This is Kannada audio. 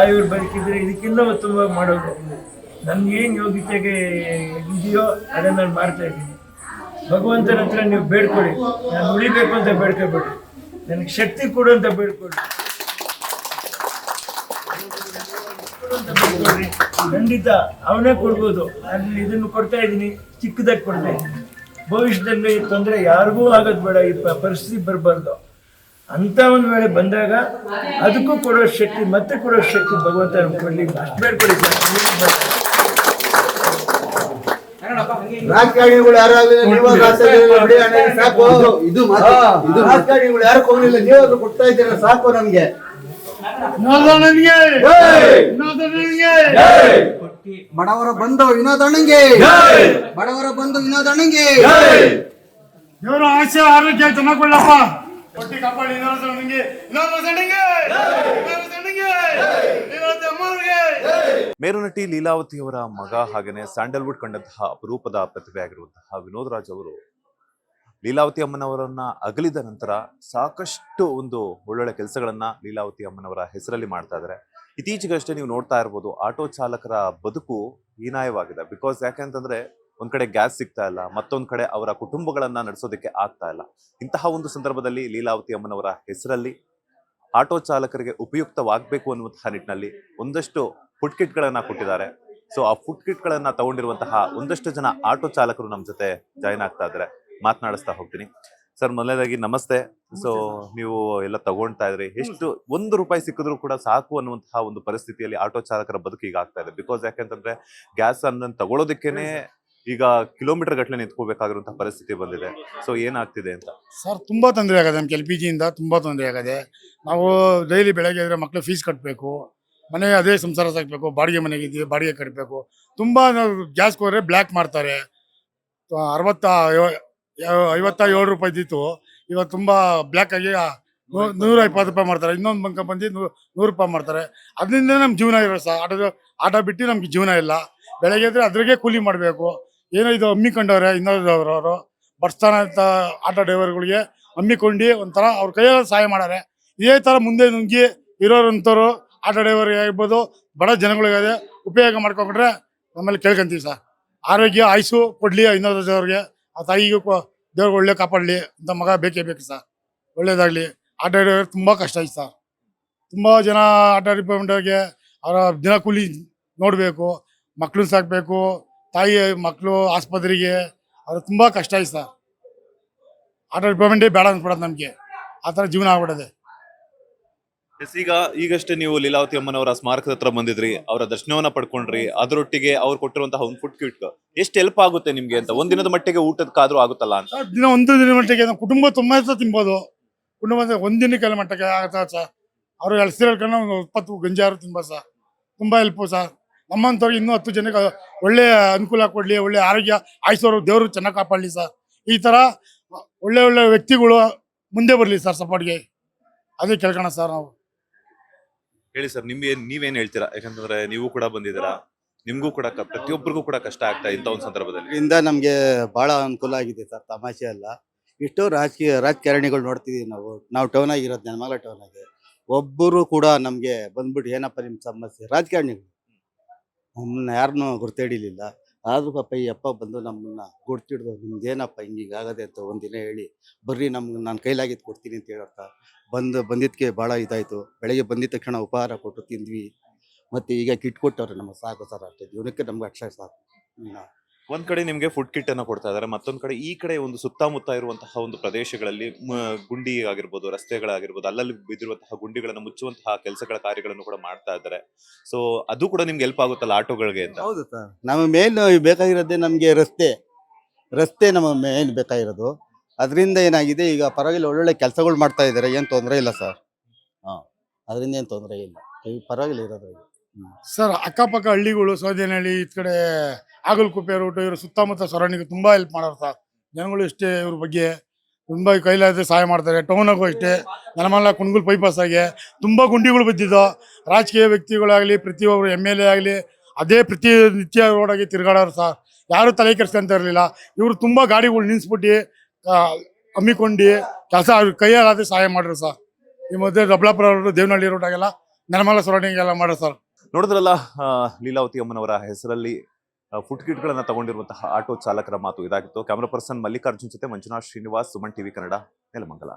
ತಾಯಿಯವ್ರು ಬದುಕಿದ್ರೆ ಇದಕ್ಕಿಂತ ಉತ್ತಮವಾಗಿ ಮಾಡೋದು. ನನಗೇನು ಯೋಗ್ಯತೆಗೆ ಇದೆಯೋ ಅದನ್ನು ನಾನು ಮಾಡ್ತಾ ಇದ್ದೀನಿ. ಭಗವಂತನ ಹತ್ರ ನೀವು ಬೇಡ್ಕೊಳ್ಳಿ, ನಾನು ಉಳಿಬೇಕು ಅಂತ ಬೇಡ್ಕೊಬೇಡಿ, ನನಗೆ ಶಕ್ತಿ ಕೊಡು ಅಂತ ಬೇಡ್ಕೊಳ್ಳಿ. ಖಂಡಿತ ಅವನೇ ಕೊಡ್ಬೋದು. ನಾನು ಇದನ್ನು ಕೊಡ್ತಾ ಇದ್ದೀನಿ, ಚಿಕ್ಕದಾಗಿ ಕೊಡ್ತಾ ಇದ್ದೀನಿ. ಭವಿಷ್ಯದಲ್ಲಿ ತೊಂದರೆ ಯಾರಿಗೂ ಆಗೋದು ಬೇಡ, ಈ ಪರಿಸ್ಥಿತಿ ಬರಬಾರ್ದು ಅಂತ ಒಂದು ವೇಳೆ ಬಂದಾಗ ಅದಕ್ಕೂ ಕೊಡೋ ಶಕ್ತಿ, ಮತ್ತೆ ಕೊಡೋ ಶಕ್ತಿ ಭಗವಂತ ಕೊಡಲಿ. ಅಷ್ಟು ಬೇಡ್ಕೊಳ್ಳಿ ಸರ್. ರಾಜಕಾರಣಿಗಳು ಸಾಕು, ಇದು ರಾಜಕಾರಣಿಗಳು ಯಾರು ಹೋಗ್ಲಿಲ್ಲ, ನೀವಾದ್ರೂ ಕೊಡ್ತಾ ಇದ್ದೀರಾ ಸಾಕು ನಮ್ಗೆ. ಬಡವರ ಬಂಧು ವಿನೋದ್ ಅಣ್ಣಂಗೆ, ಬಡವರ ಬಂಧು ವಿನೋದ್ ಅಣ್ಣಂಗೆ. ಇವರು ಆಸೆ ಆರೋಗ್ಯ ಚೆನ್ನಾಗೊಳ್ಳಪ್ಪ, ಹೊಟ್ಟಿ ಕಾಪಾಡಿ ಮೇರುನಟಿ ಲೀಲಾವತಿಯವರ ಮಗ ಹಾಗೆಯೇ ಸ್ಯಾಂಡಲ್ವುಡ್ ಕಂಡಂತಹ ಅಪರೂಪದ ಪ್ರತಿಭೆ ಆಗಿರುವಂತಹ ವಿನೋದ್ ರಾಜ್ ಅವರು ಲೀಲಾವತಿ ಅಮ್ಮನವರನ್ನ ಅಗಲಿದ ನಂತರ ಸಾಕಷ್ಟು ಒಂದು ಒಳ್ಳೊಳ್ಳೆ ಕೆಲಸಗಳನ್ನ ಲೀಲಾವತಿ ಅಮ್ಮನವರ ಹೆಸರಲ್ಲಿ ಮಾಡ್ತಾ ಇದ್ದಾರೆ. ಇತ್ತೀಚೆಗಷ್ಟೇ ನೀವು ನೋಡ್ತಾ ಇರ್ಬೋದು, ಆಟೋ ಚಾಲಕರ ಬದುಕು ಹೀನಾಯವಾಗಿದೆ. ಬಿಕಾಸ್ ಯಾಕೆಂತಂದ್ರೆ ಒಂದ್ ಕಡೆ ಗ್ಯಾಸ್ ಸಿಗ್ತಾ ಇಲ್ಲ, ಮತ್ತೊಂದ್ ಕಡೆ ಅವರ ಕುಟುಂಬಗಳನ್ನ ನಡೆಸೋದಕ್ಕೆ ಆಗ್ತಾ ಇಲ್ಲ. ಇಂತಹ ಒಂದು ಸಂದರ್ಭದಲ್ಲಿ ಲೀಲಾವತಿ ಅಮ್ಮನವರ ಹೆಸರಲ್ಲಿ ಆಟೋ ಚಾಲಕರಿಗೆ ಉಪಯುಕ್ತವಾಗಬೇಕು ಅನ್ನುವಂತಹ ನಿಟ್ಟಿನಲ್ಲಿ ಒಂದಷ್ಟು ಫುಡ್ ಕಿಟ್ಗಳನ್ನ ಕೊಟ್ಟಿದ್ದಾರೆ. ಸೊ ಆ ಫುಡ್ ಕಿಟ್ಗಳನ್ನ ತಗೊಂಡಿರುವಂತಹ ಒಂದಷ್ಟು ಜನ ಆಟೋ ಚಾಲಕರು ನಮ್ಮ ಜೊತೆ ಜಾಯ್ನ್ ಆಗ್ತಾ ಇದ್ದಾರೆ. ಮಾತನಾಡಿಸ್ತಾ ಹೋಗ್ತೀನಿ. ಸರ್, ಮೊದಲನೇದಾಗಿ ನಮಸ್ತೆ. ಸೊ ನೀವು ಎಲ್ಲ ತಗೊಳ್ತಾ ಇದ್ರಿ, ಎಷ್ಟು ₹1 ಸಿಕ್ಕಿದ್ರು ಕೂಡ ಸಾಕು ಅನ್ನುವಂತಹ ಒಂದು ಪರಿಸ್ಥಿತಿಯಲ್ಲಿ ಆಟೋ ಚಾಲಕರ ಬದುಕು ಈಗ ಆಗ್ತಾ ಇದೆ. ಬಿಕಾಸ್ ಯಾಕಂತಂದ್ರೆ ಗ್ಯಾಸ್ ಅನ್ನ ತಗೊಳ್ಳೋದಕ್ಕೇನೆ ಈಗ ಕಿಲೋಮೀಟರ್ ಗಟ್ಟಲೆ ನಿಂತ್ಕೋಬೇಕಾಗಿರುವಂತಹ ಪರಿಸ್ಥಿತಿ ಬಂದಿದೆ. ಸೊ ಏನಾಗ್ತಿದೆ ಅಂತ ಸರ್? ತುಂಬಾ ತೊಂದರೆ ಆಗದೆ ನಮ್ಗೆ, LPG ಇಂದ ತುಂಬಾ ತೊಂದರೆ ಆಗದೆ. ನಾವು ಡೈಲಿ ಬೆಳಗ್ಗೆ ಇದ್ರೆ ಮಕ್ಳು ಫೀಸ್ ಕಟ್ಟಬೇಕು, ಮನೆ ಅದೇ ಸಂಸಾರ ಸಾಕ್ಬೇಕು, ಬಾಡಿಗೆ ಮನೆಗಿದ್ದೀವಿ, ಬಾಡಿಗೆ ಕಟ್ಟಬೇಕು. ತುಂಬಾ ಗ್ಯಾಸ್ ಹೋದ್ರೆ ಬ್ಲ್ಯಾಕ್ ಮಾಡ್ತಾರೆ. ₹57 ಇದ್ದಿತ್ತು, ಇವತ್ತು ತುಂಬಾ ಬ್ಲ್ಯಾಕ್ ಆಗಿ ₹120 ಮಾಡ್ತಾರೆ. ಇನ್ನೊಂದು ಬಂಕ ಬಂದು ₹100 ಮಾಡ್ತಾರೆ. ಅದರಿಂದ ನಮ್ ಜೀವನ ಇರೋ ಸರ್. ಆಟ ಬಿಟ್ಟು ನಮ್ಗೆ ಜೀವನ ಇಲ್ಲ. ಬೆಳಗ್ಗೆ ಇದ್ರೆ ಅದ್ರಾಗೆ ಕೂಲಿ ಮಾಡಬೇಕು. ಏನೋ ಇದು ಹಮ್ಮಿಕೊಂಡವ್ರೆ ಇನ್ನೊಂದವರು ಬಡ್ಸ್ತಾನ ಅಂತ ಆಟೋ ಡ್ರೈವರ್ಗಳಿಗೆ ಹಮ್ಮಿಕೊಂಡು ಒಂಥರ ಅವ್ರ ಕೈಯಲ್ಲಿ ಸಹಾಯ ಮಾಡಾರೆ. ಇದೇ ಥರ ಮುಂದೆ ನುಗ್ಗಿ ಇರೋರಂಥವ್ರು ಆಟೋ ಡ್ರೈವರ್ ಆಗಿರ್ಬೋದು, ಬಡ ಜನಗಳಿಗೆ ಉಪಯೋಗ ಮಾಡ್ಕೊಂಡ್ರೆ ನಮ್ಮಲ್ಲಿ ಕೇಳ್ಕೊಂತೀವಿ ಸರ್. ಆರೋಗ್ಯ ಆಯುಸು ಕೊಡಲಿ ಇನ್ನೊಂದವ್ರಿಗೆ, ಆ ತಾಯಿಗೂ ದೇವ್ರಿಗೆ ಒಳ್ಳೆ ಕಾಪಾಡಲಿ ಅಂತ ಮಗ ಬೇಕೇ ಬೇಕು ಸರ್. ಒಳ್ಳೇದಾಗಲಿ. ಆಟೋ ಡ್ರೈವರ್ ತುಂಬ ಕಷ್ಟ ಐತೆ ಸರ್. ತುಂಬ ಜನ ಆಟೋ ಡಿಪಾರ್ಟ್ಮೆಂಟ್ಗೆ ಅವರ ದಿನ ಕೂಲಿ ನೋಡಬೇಕು, ಮಕ್ಳು ಸಾಕಬೇಕು, ತಾಯಿ ಮಕ್ಕಳು ಆಸ್ಪತ್ರೆಗೆ, ಅವ್ರು ತುಂಬ ಕಷ್ಟ ಐತೆ ಸರ್. ಆಟೋ ಡಿಪಾರ್ಟ್ಮೆಂಟೇ ಬೇಡ ಅನ್ಸ್ಬಿಡೋದು ನಮಗೆ, ಆ ಥರ ಜೀವನ ಆಗ್ಬಿಡೋದೆ. ಈಗಷ್ಟೇ ನೀವು ಲೀಲಾವತಿ ಅಮ್ಮನವರ ಸ್ಮಾರಕದ ಹತ್ರ ಬಂದಿದ್ರಿ, ಅವರ ದರ್ಶನವನ್ನ ಪಡ್ಕೊಂಡ್ರಿ. ಅದರೊಟ್ಟಿಗೆ ಅವ್ರು ಕೊಟ್ಟಿರುವಂತಹ ಒಂದು ಫುಡ್ ಕಿಟ್ ಎಷ್ಟು ಹೆಲ್ಪ್ ಆಗುತ್ತೆ ನಿಮ್ಗೆ ಅಂತ? ಒಂದಿನದ ಮಟ್ಟಿಗೆ ಊಟಕ್ಕಾದ್ರೂ ಆಗುತ್ತಲ್ಲ ಅಂತ. ಒಂದು ದಿನ ಮಟ್ಟಿಗೆ ನಮ್ಮ ಕುಟುಂಬ ತುಂಬ ತಿನ್ಬೋದು. ಕುಟುಂಬ ಒಂದಿನಕ್ಕೆಲ್ಲ ಮಟ್ಟಕ್ಕೆ ಆಗುತ್ತಾ ಸರ್. ಅವರು ಎಳ್ಸಿ ಹೇಳ್ಕೊಂಡು 20 ಗಂಜಾರು ತಿನ್ಬೋದು ಸರ್. ತುಂಬ ಹೆಲ್ಪು ಸರ್. ನಮ್ಮಂಥವ್ರಿಗೆ ಇನ್ನೂ 10 ಜನಕ್ಕೆ ಒಳ್ಳೆ ಅನುಕೂಲ ಕೊಡಲಿ, ಒಳ್ಳೆ ಆರೋಗ್ಯ ಆಯ್ಸೋರು ದೇವರು ಚೆನ್ನಾಗಿ ಕಾಪಾಡಲಿ ಸರ್. ಈ ಥರ ಒಳ್ಳೆ ಒಳ್ಳೆ ವ್ಯಕ್ತಿಗಳು ಮುಂದೆ ಬರಲಿ ಸರ್ ಸಪೋರ್ಟ್ಗೆ, ಅದೇ ಕೇಳ್ಕೋಣ ಸರ್ ನಾವು. ಹೇಳಿ ಸರ್, ನೀವೇನ್ ಹೇಳ್ತೀರಾ? ಯಾಕಂತಂದ್ರೆ ನೀವು ಕೂಡ ಬಂದಿದ್ದೀರಾ, ನಿಮ್ಗೂ ಕೂಡ ಪ್ರತಿಯೊಬ್ಬರಿಗೂ ಕೂಡ ಕಷ್ಟ ಆಗ್ತಾ ಇಂಥ ಒಂದು ಸಂದರ್ಭದಲ್ಲಿ. ಇದರಿಂದ ನಮ್ಗೆ ಬಹಳ ಅನುಕೂಲ ಆಗಿದೆ ಸರ್, ತಮಾಷೆ ಅಲ್ಲ. ಇಷ್ಟು ರಾಜಕಾರಣಿಗಳು ನೋಡ್ತಿದೀವಿ ನಾವು ಟೌನ್ ಆಗಿರೋದು, ನೆಲಮಂಗಲ ಟೌನ್ ಆಗಿ. ಒಬ್ಬರು ಕೂಡ ನಮ್ಗೆ ಬಂದ್ಬಿಟ್ಟು ಏನಪ್ಪ ನಿಮ್ ಸಮಸ್ಯೆ, ರಾಜಕಾರಣಿಗಳು ನಮ್ಮನ್ನ ಯಾರನ್ನೂ ಗುರ್ತಿಡಿಲಿಲ್ಲ. ಆದ್ರೂ ಪಾಪ ಈ ಅಪ್ಪ ಬಂದು ನಮ್ಮನ್ನ ಗುರ್ತಿಡ್ದು ನಿಮ್ದೇನಪ್ಪ ಹಿಂಗೀಗಾಗದೆ ಅಂತ ಒಂದಿನ ಹೇಳಿ ಬರ್ರಿ ನಾನು ಕೈಲಾಗಿದ್ದು ಕೊಡ್ತೀನಿ ಅಂತ ಹೇಳತ್ತ ಬಂದಿದ್ದಕ್ಕೆ ಭಾಳ ಇದಾಯಿತು. ಬೆಳಗ್ಗೆ ಬಂದಿದ್ದ ತಕ್ಷಣ ಉಪಹಾರ ಕೊಟ್ಟು ತಿಂದ್ವಿ. ಮತ್ತು ಈಗ ಕಿಟ್ ಕೊಟ್ಟವ್ರೆ ನಮಗೆ, ಸಾಕು ಸರ್. ಅಷ್ಟೇ ಜೀವನಕ್ಕೆ ನಮ್ಗೆ ಅಕ್ಷರ ಸಾಕು. ಒಂದ್ ಕಡೆ ನಿಮ್ಗೆ ಫುಡ್ ಕಿಟ್ ಅನ್ನ ಕೊಡ್ತಾ ಇದಾರೆ, ಮತ್ತೊಂದ್ ಕಡೆ ಈ ಕಡೆ ಒಂದು ಸುತ್ತಮುತ್ತ ಇರುವಂತಹ ಒಂದು ಪ್ರದೇಶಗಳಲ್ಲಿ ಗುಂಡಿ ಆಗಿರ್ಬೋದು, ರಸ್ತೆಗಳಾಗಿರ್ಬೋದು, ಅಲ್ಲಲ್ಲಿ ಬಿದ್ದಿರುವಂತಹ ಗುಂಡಿಗಳನ್ನು ಮುಚ್ಚುವಂತಹ ಕೆಲಸಗಳ ಕಾರ್ಯಗಳನ್ನು ಕೂಡ ಮಾಡ್ತಾ ಇದ್ದಾರೆ. ಸೊ ಅದು ಕೂಡ ನಿಮ್ಗೆ ಹೆಲ್ಪ್ ಆಗುತ್ತಲ್ಲ ಆಟೋಗಳಿಗೆ ಅಂತ? ಹೌದು ಸರ್. ನಮ್ಮ ಮೇನ್ ಬೇಕಾಗಿರೋದೇ ನಮಗೆ ರಸ್ತೆ ನಮ್ಮ ಮೇನ್ ಬೇಕಾಗಿರೋದು. ಅದರಿಂದ ಏನಾಗಿದೆ, ಈಗ ಪರವಾಗಿಲ್ಲ ಒಳ್ಳೊಳ್ಳೆ ಕೆಲಸಗಳು ಮಾಡ್ತಾ ಇದ್ದಾರೆ, ಏನು ತೊಂದರೆ ಇಲ್ಲ ಸರ್. ಅದರಿಂದ ಏನು ತೊಂದರೆ ಇಲ್ಲ, ಪರವಾಗಿಲ್ಲ ಇರೋದ್ರಿಗೆ. ಸರ್, ಅಕ್ಕಪಕ್ಕ ಹಳ್ಳಿಗಳು, ಸೌದೆನಹಳ್ಳಿ, ಈ ಕಡೆ ಆಗಲ್ಕುಪ್ಪೆ ರೂಟು, ಇವರು ಸುತ್ತಮುತ್ತ ಸರೌಂಡಿಂಗ್ ತುಂಬ ಹೆಲ್ಪ್ ಮಾಡೋರು ಸರ್. ಜನಗಳು ಇಷ್ಟೇ ಇವ್ರ ಬಗ್ಗೆ ತುಂಬ ಕೈಲಾದ್ರೆ ಸಹಾಯ ಮಾಡ್ತಾರೆ. ಟೌನಾಗೂ ಅಷ್ಟೇ, ನೆಲಮಂಗಲ ಕುಣಗುಲ್ ಬೈಪಾಸ್ ಆಗಿ ತುಂಬ ಗುಂಡಿಗಳು ಬಿದ್ದಿದ್ದು. ರಾಜಕೀಯ ವ್ಯಕ್ತಿಗಳಾಗಲಿ, ಪ್ರತಿಯೊಬ್ಬರು MLA ಆಗಲಿ, ಅದೇ ಪ್ರತಿನಿತ್ಯ ರೋಡಾಗಿ ತಿರುಗಾಡೋರು ಸರ್. ಯಾರು ತಲೆ ಕೆಡಿಸ್ಕೊಂತ ಇರಲಿಲ್ಲ. ಇವರು ತುಂಬ ಗಾಡಿಗಳು ನಿಲ್ಲಿಸ್ಬಿಟ್ಟು ಹಮ್ಮಿಕೊಂಡು ಕೆಲಸ ಕೈಯಾಗಾದ್ರೆ ಸಹಾಯ ಮಾಡ್ರು ಸರ್. ಈ ಮಧ್ಯೆ ದೊಬ್ಲಾಪುರ ರೋಡು, ದೇವನಹಳ್ಳಿ ರೋಡಾಗೆಲ್ಲ ನೆಲಮಂಗಲ ಸರೌಂಡಿಂಗ್ ಎಲ್ಲ ಮಾಡೋದು ಸರ್. ನೋಡಿದ್ರಲ್ಲ, ಲೀಲಾವತಿ ಅಮ್ಮನವರ ಹೆಸರಲ್ಲಿ ಫುಡ್ ಕಿಟ್ಗಳನ್ನ ತಗೊಂಡಿರುವಂತಹ ಆಟೋ ಚಾಲಕರ ಮಾತು ಇದಾಗಿತ್ತು. ಕ್ಯಾಮರಾ ಪರ್ಸನ್ ಮಲ್ಲಿಕಾರ್ಜುನ್ ಜೊತೆ ಮಂಜುನಾಥ್ ಶ್ರೀನಿವಾಸ್, ಸುಮನ್ ಟಿವಿ ಕನ್ನಡ, ನೆಲಮಂಗಲ.